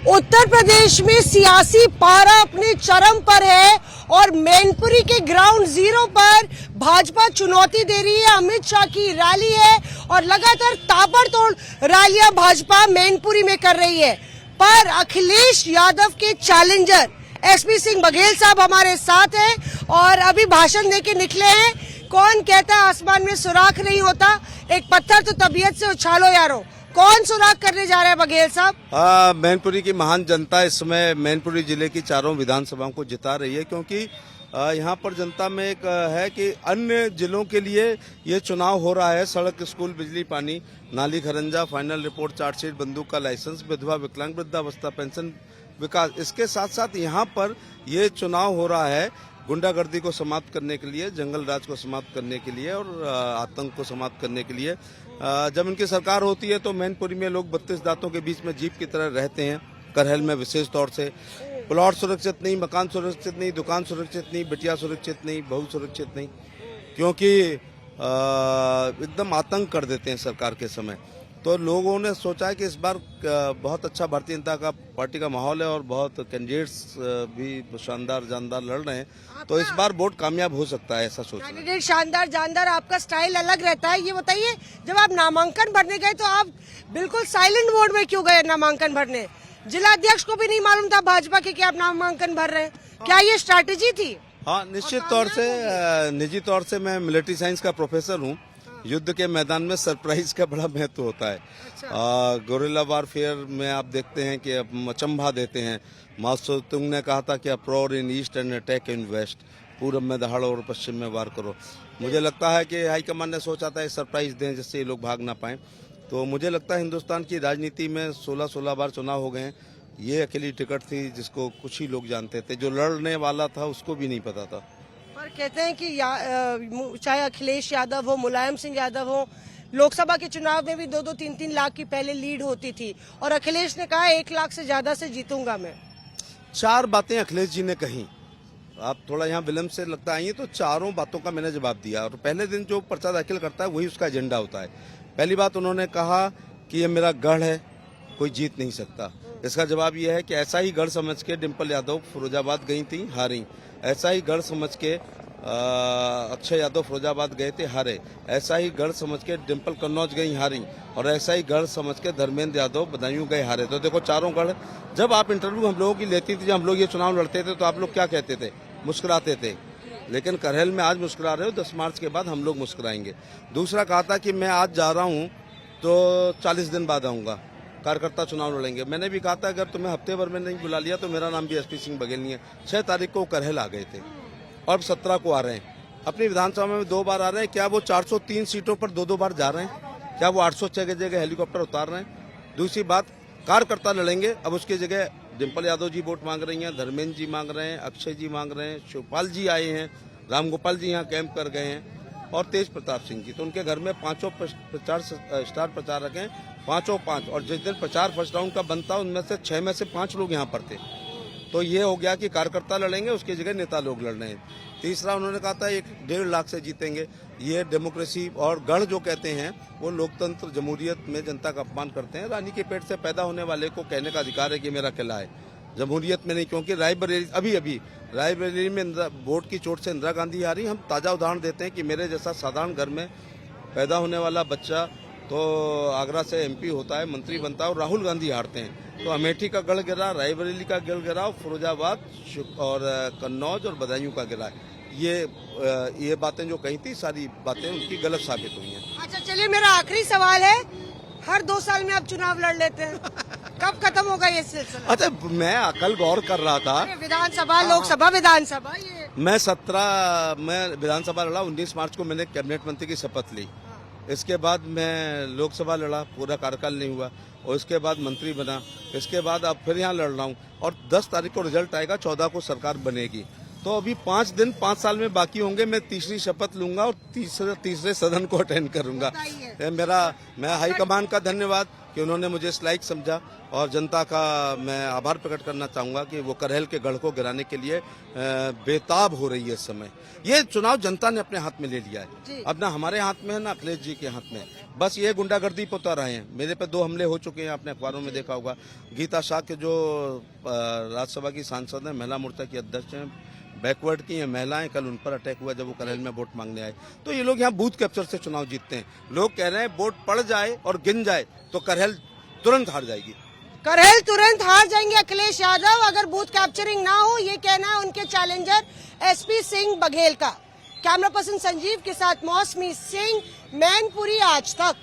उत्तर प्रदेश में सियासी पारा अपने चरम पर है और मैनपुरी के ग्राउंड जीरो पर भाजपा चुनौती दे रही है। अमित शाह की रैली है और लगातार ताबड़तोड़ रैलियां भाजपा मैनपुरी में कर रही है, पर अखिलेश यादव के चैलेंजर एसपी सिंह बघेल साहब हमारे साथ हैं और अभी भाषण देके निकले हैं। कौन कहता है आसमान में सुराख नहीं होता, एक पत्थर तो तबीयत से उछालो यारो। कौन सुराख करने जा रहे हैं बघेल साहब? मैनपुरी की महान जनता इस समय मैनपुरी जिले की चारों विधानसभाओं को जिता रही है, क्योंकि यहाँ पर जनता में एक है कि अन्य जिलों के लिए ये चुनाव हो रहा है। सड़क, स्कूल, बिजली, पानी, नाली, खरंजा, फाइनल रिपोर्ट, चार्जशीट, बंदूक का लाइसेंस, विधवा, विकलांग, वृद्धावस्था पेंशन, विकास। इसके साथ साथ यहाँ पर ये चुनाव हो रहा है गुंडागर्दी को समाप्त करने के लिए, जंगल राज को समाप्त करने के लिए और आतंक को समाप्त करने के लिए। जब इनकी सरकार होती है तो मैनपुरी में लोग 32 दांतों के बीच में जीप की तरह रहते हैं। करहल में विशेष तौर से प्लॉट सुरक्षित नहीं, मकान सुरक्षित नहीं, दुकान सुरक्षित नहीं, बिटिया सुरक्षित नहीं, बहू सुरक्षित नहीं, क्योंकि एकदम आतंक कर देते हैं सरकार के समय। तो लोगों ने सोचा है कि इस बार बहुत अच्छा भारतीय जनता पार्टी का माहौल है और बहुत कैंडिडेट्स भी शानदार जानदार लड़ रहे हैं, तो इस बार वोट कामयाब हो सकता है, ऐसा सोच रहे हैं। कैंडिडेट शानदार जानदार, आपका स्टाइल अलग रहता है। ये बताइए, जब आप नामांकन भरने गए तो आप बिल्कुल साइलेंट मोड में क्यों गए नामांकन भरने? जिला अध्यक्ष को भी नहीं मालूम था भाजपा के कि आप नामांकन भर रहे हैं, क्या ये स्ट्रैटेजी थी? हाँ, निश्चित तौर से निजी तौर से मैं मिलिट्री साइंस का प्रोफेसर हूँ। युद्ध के मैदान में सरप्राइज का बड़ा महत्व होता है। गोरिल्ला वारफेयर में आप देखते हैं कि अब अचंभा देते हैं। माओ तुंग ने कहा था कि uproar in east and attack in west, पूरब में दहाड़ो और पश्चिम में वार करो। मुझे लगता है कि हाईकमान ने सोचा था सरप्राइज दें जिससे ये लोग भाग ना पाएं। तो मुझे लगता है हिंदुस्तान की राजनीति में 16 बार चुनाव हो गए हैं। ये अकेली टिकट थी जिसको कुछ ही लोग जानते थे, जो लड़ने वाला था उसको भी नहीं पता था। पर कहते हैं कि चाहे अखिलेश यादव हो, मुलायम सिंह यादव हो, लोकसभा के चुनाव में भी 2-2, 3-3 लाख की पहले लीड होती थी और अखिलेश ने कहा 1 लाख से ज्यादा से जीतूंगा मैं। 4 बातें अखिलेश जी ने कही। आप थोड़ा यहाँ विलम्ब से लगता आई है, तो चारों बातों का मैंने जवाब दिया और पहले दिन जो पर्चा दाखिल करता है वही उसका एजेंडा होता है। पहली बात उन्होंने कहा कि ये मेरा गढ़ है, कोई जीत नहीं सकता। इसका जवाब यह है कि ऐसा ही गढ़ समझ के डिम्पल यादव फिरोजाबाद गई थी, हारी। ऐसा ही गढ़ समझ के अक्षय यादव फिरोजाबाद गए थे, हारे। ऐसा ही गढ़ समझ के डिम्पल कन्नौज गई, हारी। और ऐसा ही गढ़ समझ के धर्मेंद्र यादव बदायूं गए, हारे। तो देखो चारों गढ़। जब आप इंटरव्यू हम लोगों की लेती थी, जब हम लोग ये चुनाव लड़ते थे, तो आप लोग क्या कहते थे? मुस्कुराते थे। लेकिन करहल में आज मुस्कुरा रहे हो, 10 मार्च के बाद हम लोग मुस्कुराएंगे। दूसरा कहा था कि मैं आज जा रहा हूँ तो 40 दिन बाद आऊँगा, कार्यकर्ता चुनाव लड़ेंगे। मैंने भी कहा था अगर तुम्हें हफ्ते भर में नहीं बुला लिया तो मेरा नाम भी एसपी सिंह बघेल नहीं है। 6 तारीख को करहल आ गए थे और 17 को आ रहे हैं। अपनी विधानसभा में 2 बार आ रहे हैं। क्या वो 403 सीटों पर 2-2 बार जा रहे हैं? क्या वो 806 की जगह हेलीकॉप्टर उतार रहे हैं? दूसरी बात, कार्यकर्ता लड़ेंगे। अब उसकी जगह डिम्पल यादव जी वोट मांग रही हैं, धर्मेंद्र जी मांग रहे हैं, अक्षय जी मांग रहे हैं, शिवपाल जी आए हैं, रामगोपाल जी यहाँ कैंप कर गए हैं और तेज प्रताप सिंह जी। तो उनके घर में 5 प्रचार स्टार प्रचारक हैं, 5 और जिस दिन प्रचार फर्स्ट राउंड का बनता उनमें से 6 में से 5 लोग यहाँ पर थे। तो ये हो गया कि कार्यकर्ता लड़ेंगे, उसकी जगह नेता लोग लड़ रहे हैं। तीसरा उन्होंने कहा था 1.5 लाख से जीतेंगे। ये डेमोक्रेसी और गढ़ जो कहते हैं वो लोकतंत्र जमहूरियत में जनता का अपमान करते हैं। रानी के पेट से पैदा होने वाले को कहने का अधिकार है कि मेरा किला है, जमहूरियत में नहीं। क्योंकि रायबरेली, अभी रायबरेली में वोट की चोट से इंदिरा गांधी हारी। हम ताजा उदाहरण देते हैं कि मेरे जैसा साधारण घर में पैदा होने वाला बच्चा तो आगरा से एमपी होता है, मंत्री बनता है और राहुल गांधी हारते हैं। तो अमेठी का गढ़ गिरा, रायबरेली का गढ़ गिरा, फिरोजाबाद और कन्नौज और बदायूं का गिरा। ये बातें जो कही थी, सारी बातें उनकी गलत साबित हुई हैं। अच्छा चलिए, मेरा आखिरी सवाल है, हर 2 साल में आप चुनाव लड़ लेते हैं, कब खत्म होगा ये सिलसिला? अच्छा, मैं कल गौर कर रहा था। विधानसभा, लोकसभा, विधानसभा, ये मैं विधानसभा लड़ा। 19 मार्च को मैंने कैबिनेट मंत्री की शपथ ली। इसके बाद मैं लोकसभा लड़ा, पूरा कार्यकाल नहीं हुआ, और इसके बाद मंत्री बना। इसके बाद अब फिर यहाँ लड़ रहा हूँ और 10 तारीख को रिजल्ट आएगा, 14 को सरकार बनेगी। तो अभी 5 दिन 5 साल में बाकी होंगे। मैं तीसरी शपथ लूंगा और तीसरे सदन को अटेंड करूंगा। मैं हाईकमान का धन्यवाद कि उन्होंने मुझे इस लायक समझा और जनता का मैं आभार प्रकट करना चाहूंगा कि वो करहल के गढ़ को गिराने के लिए बेताब हो रही है इस समय। ये चुनाव जनता ने अपने हाथ में ले लिया है। अब ना हमारे हाथ में है ना अखिलेश जी के हाथ में। बस ये गुंडागर्दी पे उतर रहे हैं। मेरे पे 2 हमले हो चुके हैं, आपने अखबारों में देखा होगा। गीता शाह के जो राज्यसभा की सांसद हैं, महिला मोर्चा की अध्यक्ष हैं, बैकवर्ड की हैं महिलाएं, कल उन पर अटैक हुआ जब वो करहल में वोट मांगने आए। तो ये लोग यहाँ बूथ कैप्चर से चुनाव जीतते हैं। लोग कह रहे हैं वोट पड़ जाए और गिन जाए तो करहल तुरंत हार जाएगी। करहल तुरंत हार जाएंगे अखिलेश यादव अगर बूथ कैप्चरिंग ना हो, ये कहना है उनके चैलेंजर एसपी सिंह बघेल का। कैमरा पर्सन संजीव के साथ मौसमी सिंह, मैनपुरी, आज तक।